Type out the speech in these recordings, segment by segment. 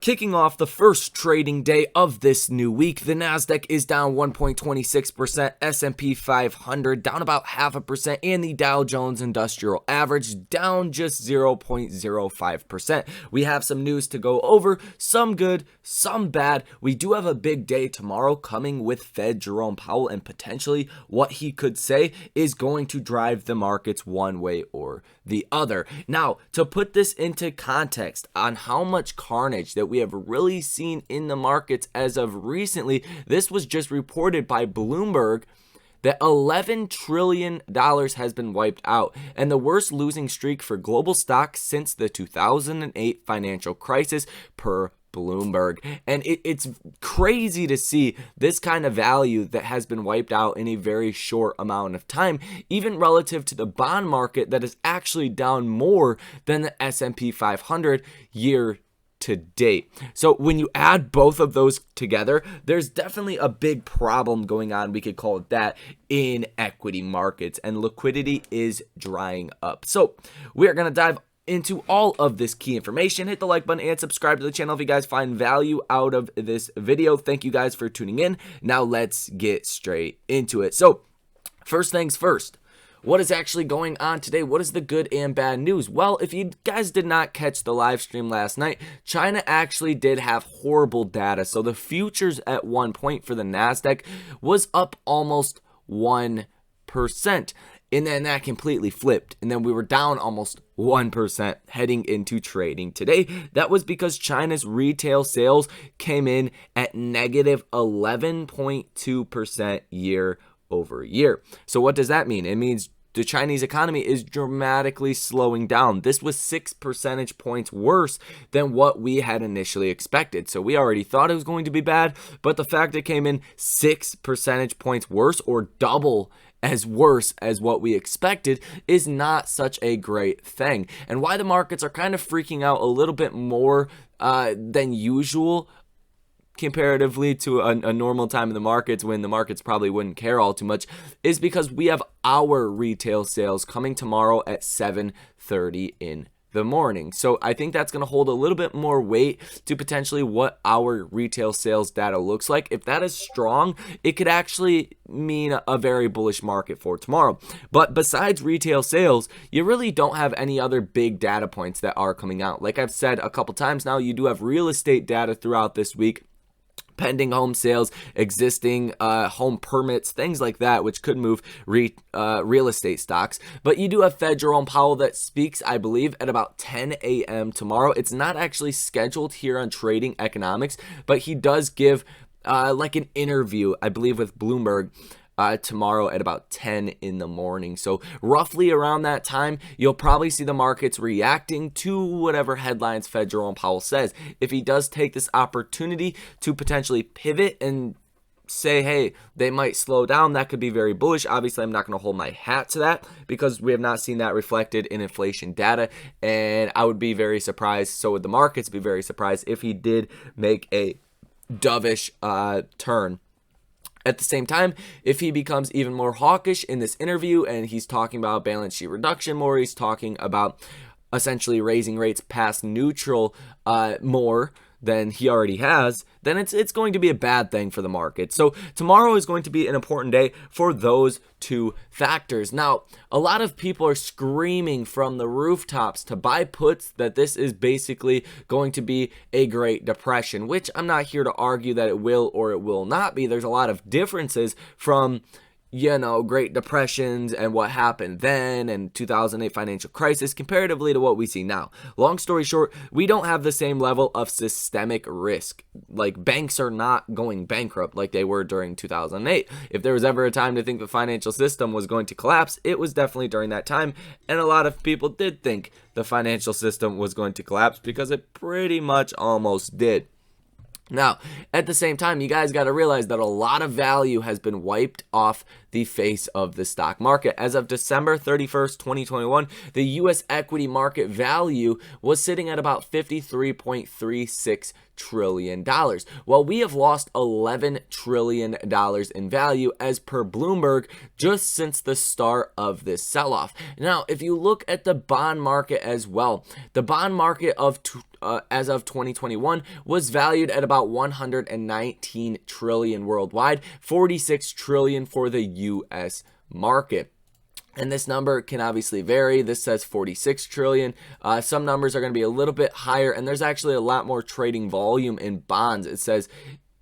Kicking off the first trading day of this new week, the Nasdaq is down 1.26%, S&P 500 down about 0.5%, and the Dow Jones Industrial Average down just 0.05%. We have some news to go over, some good, some bad. We do have a big day tomorrow coming with Fed Jerome Powell, and potentially what he could say is going to drive the markets one way or the other. Now, to put this into context on how much carnage that we have really seen in the markets as of recently, this was just reported by Bloomberg that $11 trillion has been wiped out, and the worst losing streak for global stocks since the 2008 financial crisis per Bloomberg. And it's crazy to see this kind of value that has been wiped out in a very short amount of time, even relative to the bond market that is actually down more than the S&P 500 year to date. So when you add both of those together, there's definitely a big problem going on, we could call it that, in equity markets, and liquidity is drying up. So we are going to dive into all of this key information. Hit the like button and subscribe to the channel if you guys find value out of this video. Thank you guys for tuning in. Now let's get straight into it. So first things first, what is actually going on today? What is the good and bad news? Well, if you guys did not catch the live stream last night, China actually did have horrible data. So the futures at one point for the Nasdaq was up almost 1%. And then that completely flipped. And then we were down almost 1% heading into trading today. That was because China's retail sales came in at negative 11.2% year over year. So what does that mean? It means the Chinese economy is dramatically slowing down. This was 6 percentage points worse than what we had initially expected. So we already thought it was going to be bad, but the fact it came in 6 percentage points worse, or double as worse as what we expected, is not such a great thing. And why the markets are kind of freaking out a little bit more than usual comparatively to a normal time in the markets, when the markets probably wouldn't care all too much, is because we have our retail sales coming tomorrow at 7:30 in the morning. So I think that's going to hold a little bit more weight to potentially what our retail sales data looks like. If that is strong, it could actually mean a very bullish market for tomorrow. But besides retail sales, you really don't have any other big data points that are coming out. Like I've said a couple times now, you do have real estate data throughout this week, pending home sales, existing home permits, things like that, which could move real estate stocks. But you do have Fed Jerome Powell that speaks, I believe, at about 10 a.m. tomorrow. It's not actually scheduled here on Trading Economics, but he does give like an interview, I believe, with Bloomberg tomorrow at about 10 in the morning. So roughly around that time, you'll probably see the markets reacting to whatever headlines Fed Jerome Powell says. If he does take this opportunity to potentially pivot and say, hey, they might slow down, that could be very bullish. Obviously, I'm not going to hold my hat to that because we have not seen that reflected in inflation data, and I would be very surprised, so would the markets be very surprised, if he did make a dovish turn. At the same time, if he becomes even more hawkish in this interview and he's talking about balance sheet reduction more, he's talking about essentially raising rates past neutral more than he already has, then it's going to be a bad thing for the market. So tomorrow is going to be an important day for those two factors. Now, a lot of people are screaming from the rooftops to buy puts that this is basically going to be a Great Depression, which I'm not here to argue that it will or it will not be. There's a lot of differences from Great Depressions and what happened then and 2008 financial crisis comparatively to what we see now. Long story short, we don't have the same level of systemic risk. Like, banks are not going bankrupt like they were during 2008. If there was ever a time to think the financial system was going to collapse, it was definitely during that time. And a lot of people did think the financial system was going to collapse because it pretty much almost did. Now, at the same time, you guys got to realize that a lot of value has been wiped off the face of the stock market. As of December 31st, 2021, the U.S. equity market value was sitting at about $53.36 trillion. Well, we have lost $11 trillion in value as per Bloomberg just since the start of this sell-off. Now, if you look at the bond market as well, the bond market of as of 2021 was valued at about 119 trillion worldwide, 46 trillion for the US market. And this number can obviously vary. This says 46 trillion. Some numbers are going to be a little bit higher, and there's actually a lot more trading volume in bonds. It says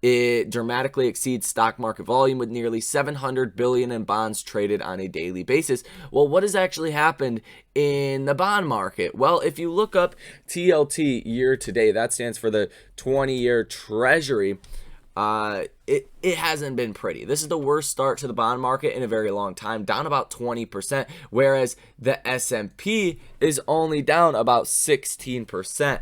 it dramatically exceeds stock market volume with nearly 700 billion in bonds traded on a daily basis. Well, what has actually happened in the bond market? Well, if you look up TLT year to date, that stands for the 20-year Treasury. It hasn't been pretty. This is the worst start to the bond market in a very long time, down about 20%, whereas the S&P is only down about 16%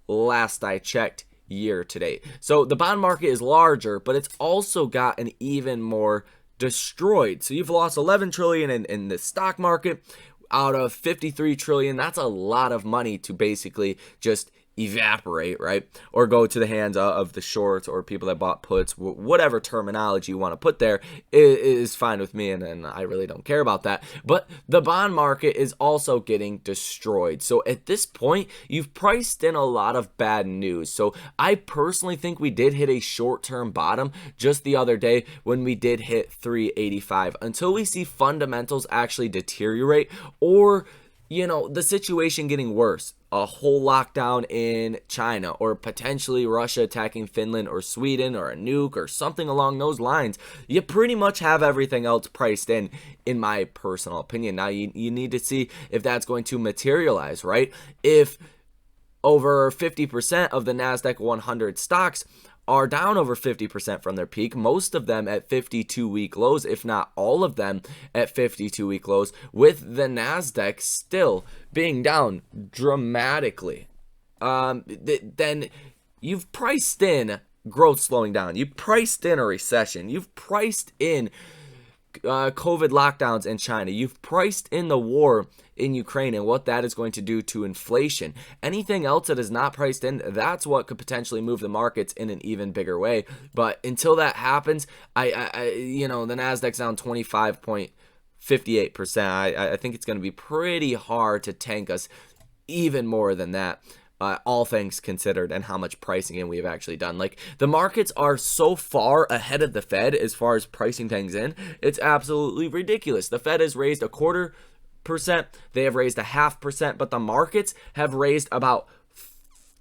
last I checked year to date. So the bond market is larger, but it's also gotten even more destroyed. So you've lost 11 trillion in the stock market out of 53 trillion. That's a lot of money to basically just evaporate, right? Or go to the hands of the shorts or people that bought puts. Whatever terminology you want to put there is fine with me, and I really don't care about that. But the bond market is also getting destroyed. So at this point, you've priced in a lot of bad news. So I personally think we did hit a short-term bottom just the other day when we did hit 385. Until we see fundamentals actually deteriorate, or the situation getting worse, a whole lockdown in China, or potentially Russia attacking Finland or Sweden, or a nuke or something along those lines, you pretty much have everything else priced in my personal opinion. Now you need to see if that's going to materialize, right? If over 50% of the NASDAQ 100 stocks are down over 50% from their peak, most of them at 52-week lows, if not all of them at 52-week lows, with the NASDAQ still being down dramatically, then you've priced in growth slowing down. You've priced in a recession. You've priced in COVID lockdowns in China. You've priced in the war in Ukraine and what that is going to do to inflation. Anything else that is not priced in, that's what could potentially move the markets in an even bigger way. But until that happens, the NASDAQ's down 25.58%. I think it's going to be pretty hard to tank us even more than that. All things considered, and how much pricing in we have actually done. Like, the markets are so far ahead of the Fed as far as pricing things in, it's absolutely ridiculous. The Fed has raised 0.25%, they have raised 0.5%, but the markets have raised about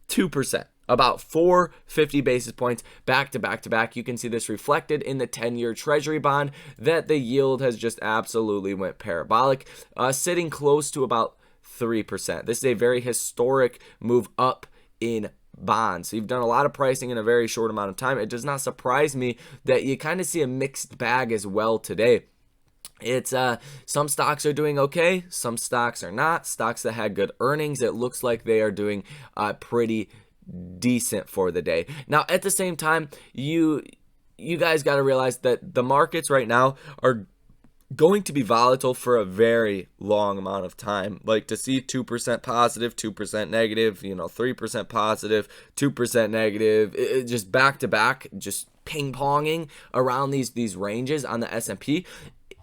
2%. About 450 basis points back to back to back. You can see this reflected in the 10-year Treasury bond, that the yield has just absolutely went parabolic, sitting close to about 3%. This is a very historic move up in bonds. So you've done a lot of pricing in a very short amount of time. It does not surprise me that you kind of see a mixed bag as well today. It's some stocks are doing okay, some stocks are not. Stocks that had good earnings, it looks like they are doing pretty decent for the day. Now, at the same time, you guys got to realize that the markets right now are going to be volatile for a very long amount of time. Like, to see 2% positive, 2% negative, 3% positive, 2% negative, just back to back, just ping-ponging around these ranges on the S&P.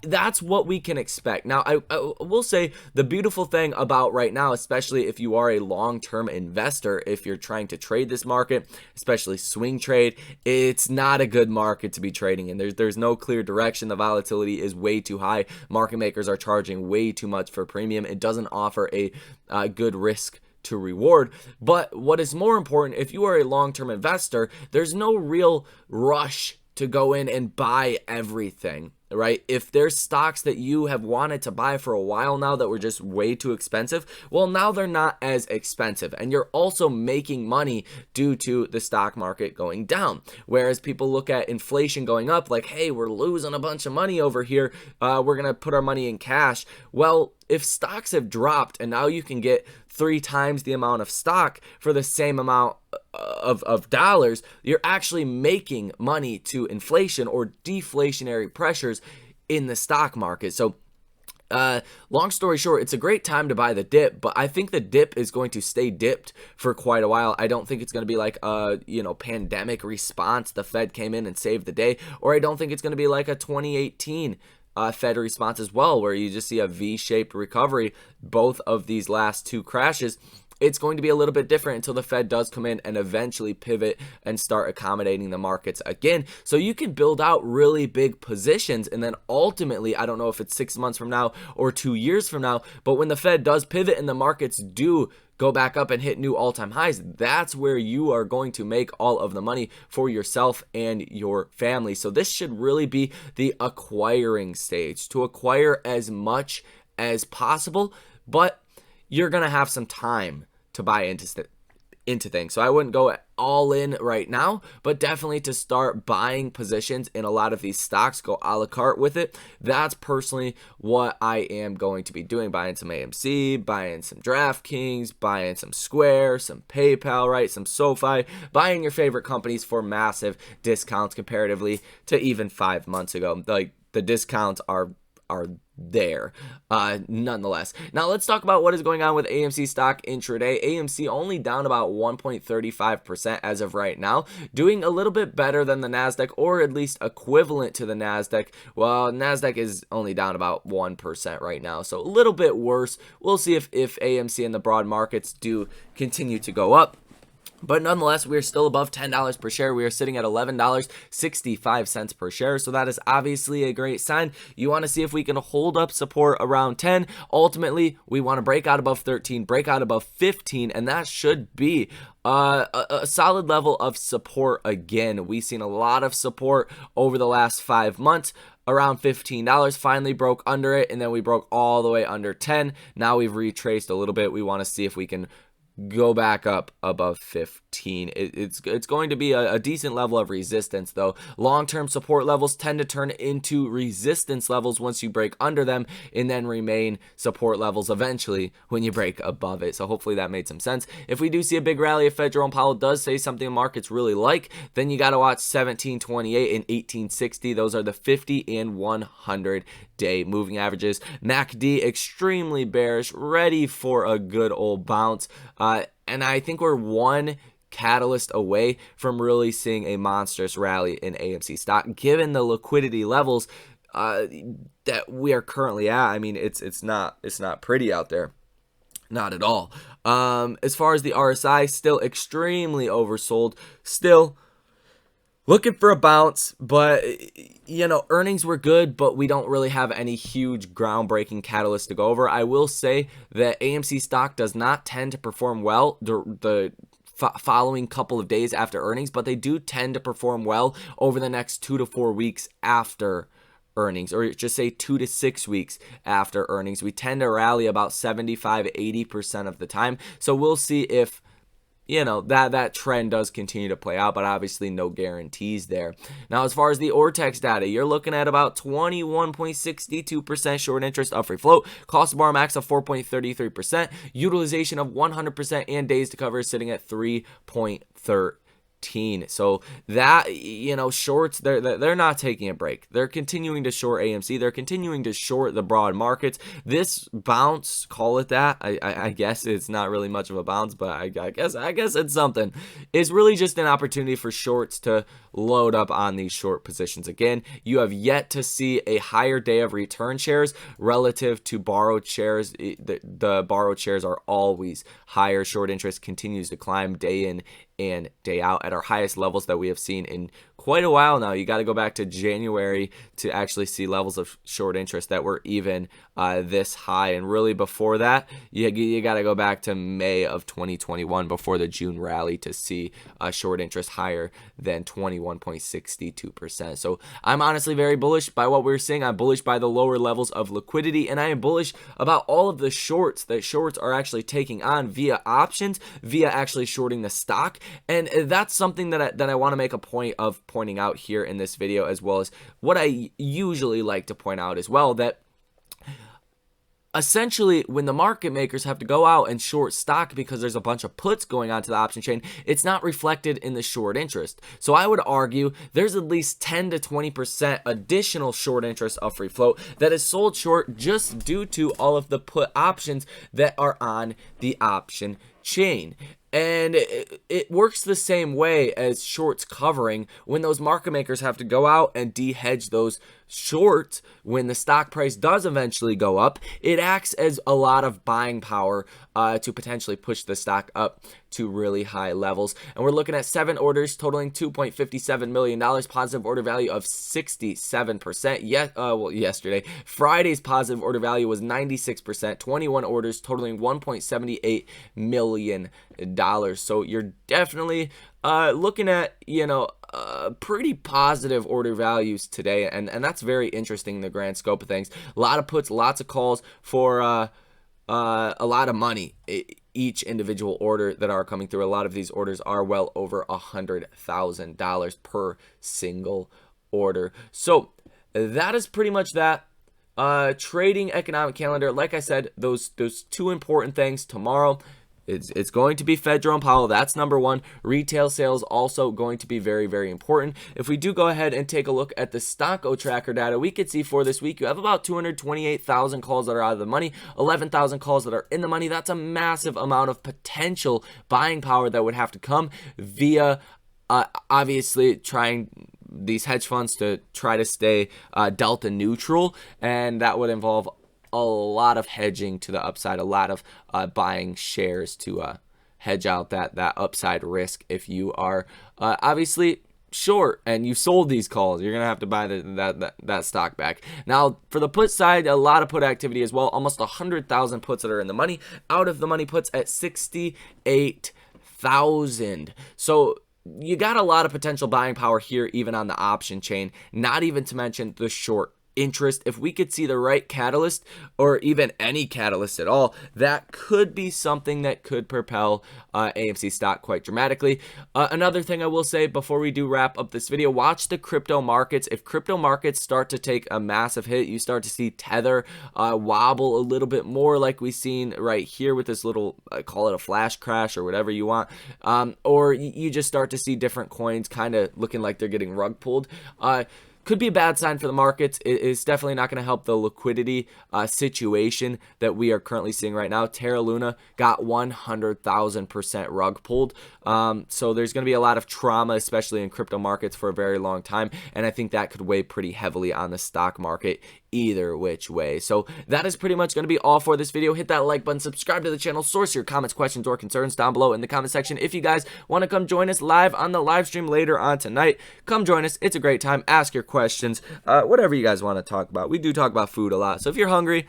That's what we can expect. Now, I will say the beautiful thing about right now, especially if you are a long-term investor, if you're trying to trade this market, especially swing trade, it's not a good market to be trading in. There's no clear direction. The volatility is way too high. Market makers are charging way too much for premium. It doesn't offer a good risk to reward. But what is more important, if you are a long-term investor, there's no real rush to go in and buy everything, right? If there's stocks that you have wanted to buy for a while now that were just way too expensive, well, now they're not as expensive, and you're also making money due to the stock market going down. Whereas people look at inflation going up like, hey, we're losing a bunch of money over here, we're gonna put our money in cash. Well, if stocks have dropped and now you can get 3 times the amount of stock for the same amount of dollars, you're actually making money to inflation or deflationary pressures in the stock market. So long story short, it's a great time to buy the dip, but I think the dip is going to stay dipped for quite a while. I don't think it's going to be like a pandemic response. The Fed came in and saved the day, or I don't think it's going to be like a 2018 Fed response as well, where you just see a V-shaped recovery. Both of these last 2 crashes it's going to be a little bit different until the Fed does come in and eventually pivot and start accommodating the markets again. So you can build out really big positions, and then ultimately, I don't know if it's 6 months from now or 2 years from now, but when the Fed does pivot and the markets do go back up and hit new all-time highs, that's where you are going to make all of the money for yourself and your family. So this should really be the acquiring stage, to acquire as much as possible, but you're going to have some time to buy into things. So I wouldn't go all in right now, but definitely to start buying positions in a lot of these stocks, go a la carte with it. That's personally what I am going to be doing, buying some AMC, buying some DraftKings, buying some Square, some PayPal, right? Some SoFi, buying your favorite companies for massive discounts comparatively to even 5 months ago. Like, the discounts are there nonetheless. Now let's talk about what is going on with AMC stock intraday. AMC only down about 1.35% as of right now, doing a little bit better than the Nasdaq, or at least equivalent to the Nasdaq. Well, Nasdaq is only down about 1% right now, so a little bit worse. We'll see if AMC and the broad markets do continue to go up. But nonetheless, we are still above $10 per share. We are sitting at $11.65 per share. So that is obviously a great sign. You want to see if we can hold up support around 10. Ultimately, we want to break out above 13, break out above 15, and that should be a solid level of support again. We've seen a lot of support over the last 5 months. Around $15, finally broke under it, and then we broke all the way under 10. Now we've retraced a little bit. We want to see if we can go back up above 15. It's going to be a decent level of resistance, though. Long-term support levels tend to turn into resistance levels once you break under them, and then remain support levels eventually when you break above it. So hopefully that made some sense. If we do see a big rally, if Fed Jerome Powell does say something markets really like, then you got to watch 1728 and 1860. Those are the 50 and 100 day moving averages. MACD extremely bearish, ready for a good old bounce. And I think we're one catalyst away from really seeing a monstrous rally in AMC stock, given the liquidity levels that we are currently at. I mean, it's not pretty out there. Not at all. As far as the RSI, still extremely oversold. Still looking for a bounce, but earnings were good, but we don't really have any huge groundbreaking catalyst to go over. I will say that AMC stock does not tend to perform well the following couple of days after earnings, but they do tend to perform well over the next 2 to 4 weeks after earnings, or just say 2 to 6 weeks after earnings. We tend to rally about 75-80% of the time. So we'll see if that trend does continue to play out, but obviously no guarantees there. Now, as far as the Ortex data, you're looking at about 21.62% short interest of free float, cost of bar max of 4.33%, utilization of 100%, and days to cover is sitting at 3.13. So that, shorts, they're not taking a break. They're continuing to short AMC. They're continuing to short the broad markets. This bounce, call it that. I guess it's not really much of a bounce, but I guess it's something. It's really just an opportunity for shorts to load up on these short positions again. You have yet to see a higher day of return shares relative to borrowed shares. The borrowed shares are always higher. Short interest continues to climb day in and day out at our highest levels that we have seen in quite a while now. You got to go back to January to actually see levels of short interest that were even this high, and really before that you got to go back to May of 2021 before the June rally to see short interest higher than 21.62%. So I'm honestly very bullish by what we're seeing. I'm bullish by the lower levels of liquidity, and I am bullish about all of the shorts that shorts are actually taking on via options, via actually shorting the stock. And that's something that I want to make a point of pointing out here in this video, as well as what I usually like to point out as well, that essentially when the market makers have to go out and short stock because there's a bunch of puts going on to the option chain, it's not reflected in the short interest. So I would argue there's at least 10 to 20% additional short interest of free float that is sold short just due to all of the put options that are on the option chain. And it works the same way as shorts covering when those market makers have to go out and de-hedge those shorts. When the stock price does eventually go up, it acts as a lot of buying power to potentially push the stock up to really high levels. And we're looking at 7 orders totaling $2.57 million, positive order value of 67%. Yesterday, Friday's positive order value was 96%, 21 orders totaling $1.78 million. So you're definitely looking at, pretty positive order values today, and that's very interesting in the grand scope of things. A lot of puts, lots of calls for a lot of money. Each individual order that are coming through. A lot of these orders are well over $100,000 per single order. So that is pretty much that. Trading economic calendar. Like I said, those two important things tomorrow. It's going to be Fed Jerome Powell. That's number one. Retail sales also going to be very, very important. If we do go ahead and take a look at the Stocko tracker data, we could see for this week, you have about 228,000 calls that are out of the money, 11,000 calls that are in the money. That's a massive amount of potential buying power that would have to come via, obviously, trying these hedge funds to try to stay delta neutral, and that would involve a lot of hedging to the upside, a lot of buying shares to hedge out that upside risk. If you are obviously short and you sold these calls, you're gonna have to buy that stock back. Now for the put side, a lot of put activity as well. Almost 100,000 puts that are in the money. Out of the money puts at 68,000. So you got a lot of potential buying power here, even on the option chain. Not even to mention the short interest. If we could see the right catalyst, or even any catalyst at all, that could be something that could propel AMC stock quite dramatically. Another thing I will say before we do wrap up this video, watch the crypto markets. If crypto markets start to take a massive hit, you start to see Tether wobble a little bit more, like we've seen right here with this little, call it a flash crash or whatever you want, or you just start to see different coins kind of looking like they're getting rug pulled. Could be a bad sign for the markets. It is definitely not going to help the liquidity situation that we are currently seeing right now. Terra Luna got 100,000% rug pulled. So there's going to be a lot of trauma, especially in crypto markets, for a very long time. And I think that could weigh pretty heavily on the stock market either which way. So that is pretty much going to be all for this video. Hit that like button, subscribe to the channel, source your comments, questions, or concerns down below in the comment section. If you guys want to come join us live on the live stream later on tonight, come join us. It's a great time. Ask your questions, whatever you guys want to talk about. We do talk about food a lot, so if you're hungry,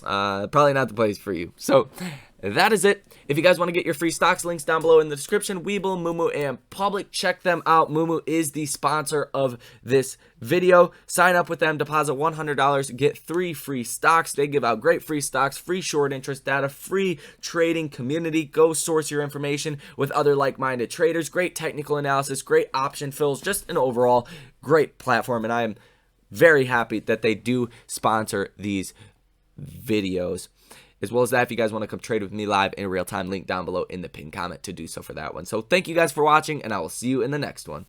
probably not the place for you. So that is it. If you guys want to get your free stocks, links down below in the description. Webull, Moomoo, and Public. Check them out. Moomoo is the sponsor of this video. Sign up with them, deposit $100, get 3 free stocks. They give out great free stocks, free short interest data, free trading community. Go source your information with other like-minded traders. Great technical analysis, great option fills, just an overall great platform. And I am very happy that they do sponsor these videos. As well as that, if you guys want to come trade with me live in real time, link down below in the pinned comment to do so for that one. So thank you guys for watching, and I will see you in the next one.